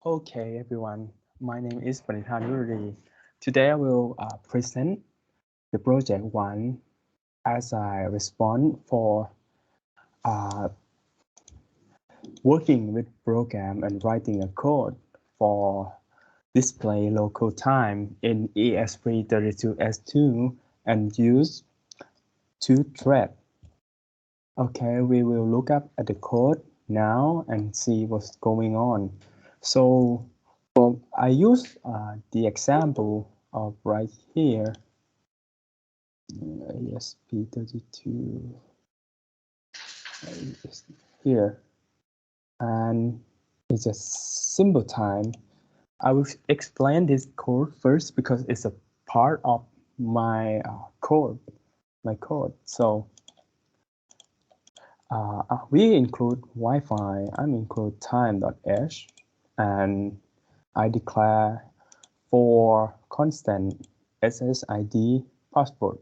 Okay, everyone. My name is Panithan. Today I will present the project one as I respond for uh, working with program and writing a code for display local time in ESP32S2 and use two threads. Okay, we will look up at the code now and see what's going on. So I use the example of right here, ESP32 here, and it's a symbol time. I will explain this code first because it's a part of my code. So we include Wi-Fi. I include time.h, and I declare for constant SSID password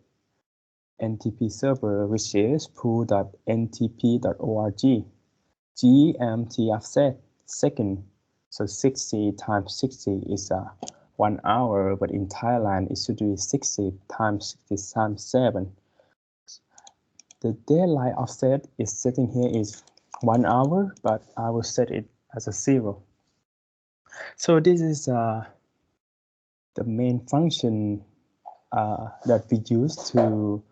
NTP server, which is pool.ntp.org, GMT offset second. So 60 times 60 is 1 hour, but in Thailand it should be 60 times 60 times 7. The daylight offset is setting here is 1 hour, but I will set it as a 0. So this is the main function that we use to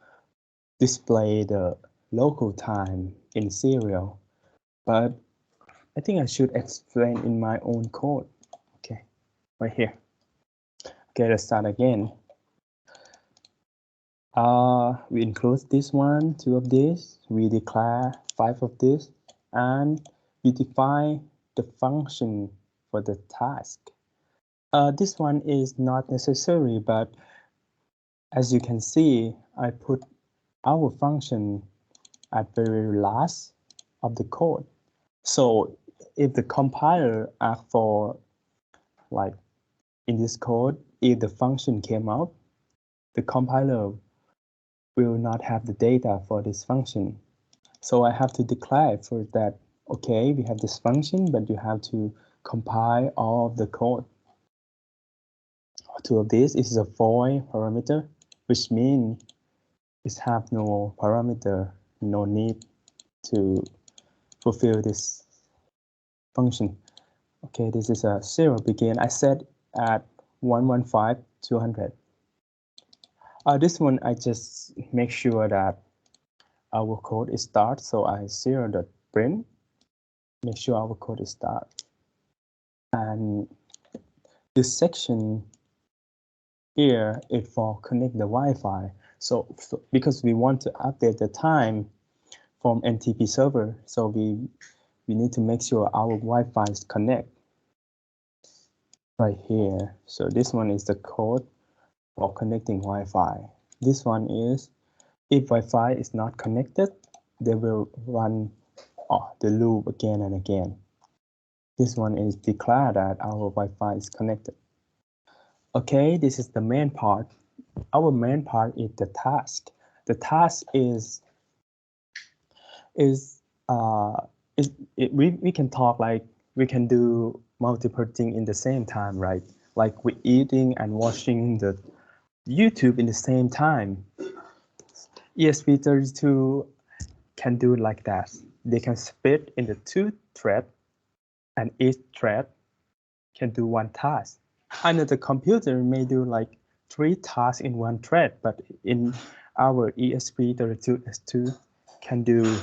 display the local time in serial. But I think I should explain in my own code. Okay, right here. Okay, let's start again. We include this one, 2 of this, we declare 5 of this, and we define the function for the task. This one is not necessary, but as you can see, I put our function at the very last of the code. So if the compiler asks for, like in this code, if the function came out, the compiler will not have the data for this function. So I have to declare for that, okay, we have this function, but you have to compile all of the code. 2 of this is a void parameter, which means it have no parameter, no need to fulfill this function. Okay, this is a 0 begin. I set at 115 200. This one I just make sure that our code is start, so I 0.print, make sure our code is start. And this section here is for connect the Wi-Fi. So because we want to update the time from NTP server, so we need to make sure our Wi-Fi is connect right here. So this one is the code for connecting Wi-Fi. This one is if Wi-Fi is not connected, they will run the loop again and again. This one is declare that our Wi-Fi is connected. Okay, this is the main part. Our main part is the task. The task is we can talk like we can do multiple things in the same time, right? Like we eating and watching the YouTube in the same time. ESP32 can do like that. They can split into 2 threads, and each thread can do 1 task. Another computer may do like 3 tasks in 1 thread, but in our ESP32S2 can do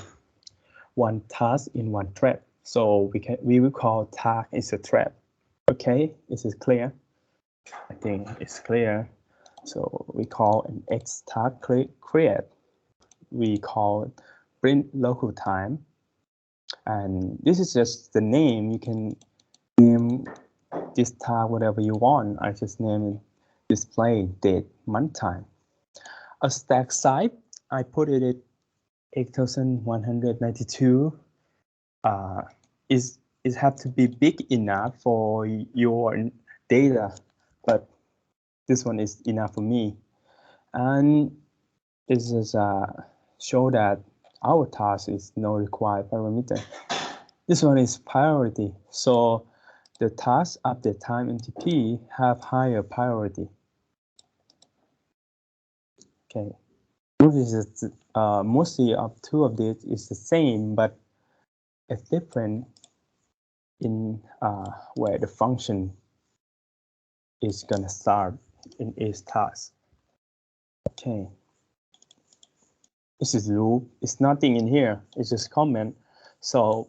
1 task in 1 thread. So we will call task is a thread. Okay, is it clear? I think it's clear. So we call an X task create. We call print local time. And this is just the name. You can name this task whatever you want. I just name it display date month time. A stack size, I put it at 8192. It have to be big enough for your data, but this one is enough for me. And this is show that our task is no required parameter. This one is priority. So the task update time NTP have higher priority. Okay, notice that mostly of two of these is the same, but it's different in where the function is gonna start in each task. Okay, this is loop. It's nothing in here. It's just comment. So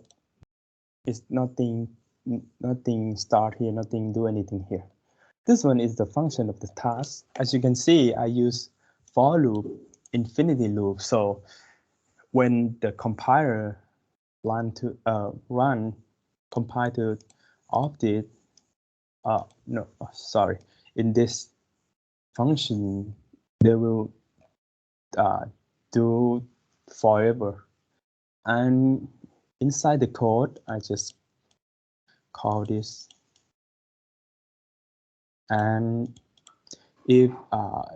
it's nothing start here, nothing do anything here. This one is the function of the task. As you can see, I use for loop, infinity loop. So when the compiler compile to update, in this function, they will do forever. And inside the code, I just call this. And if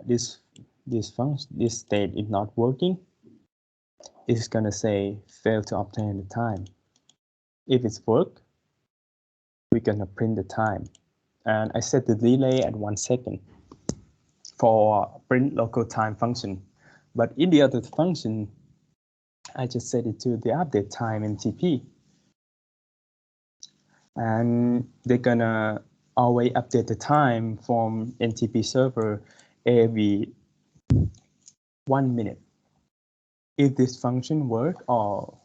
this state is not working, it's gonna say fail to obtain the time. If it's work, we're gonna print the time. And I set the delay at 1 second for print local time function. But in the other function, I just set it to the update time NTP. And they're gonna always update the time from NTP server every 1 minute. If this function works, or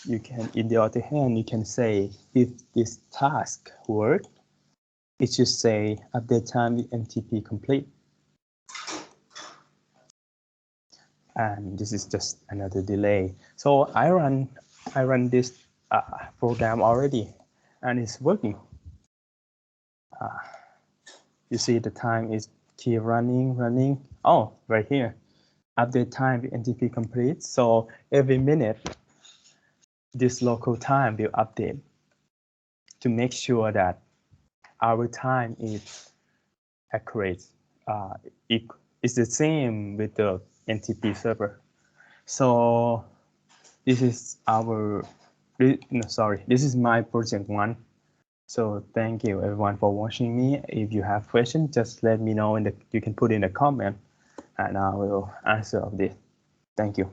you can, in the other hand, you can say if this task works, it should say update time with NTP complete. And this is just another delay. So I run this program already, and it's working. You see the time is keep running. Oh, right here, update time with NTP complete. So every minute, this local time will update to make sure that our time is accurate. It's the same with the NTP server. So this is this is my project 1. So thank you everyone for watching me. If you have questions, just let me know you can put in a comment and I will answer of this. Thank you.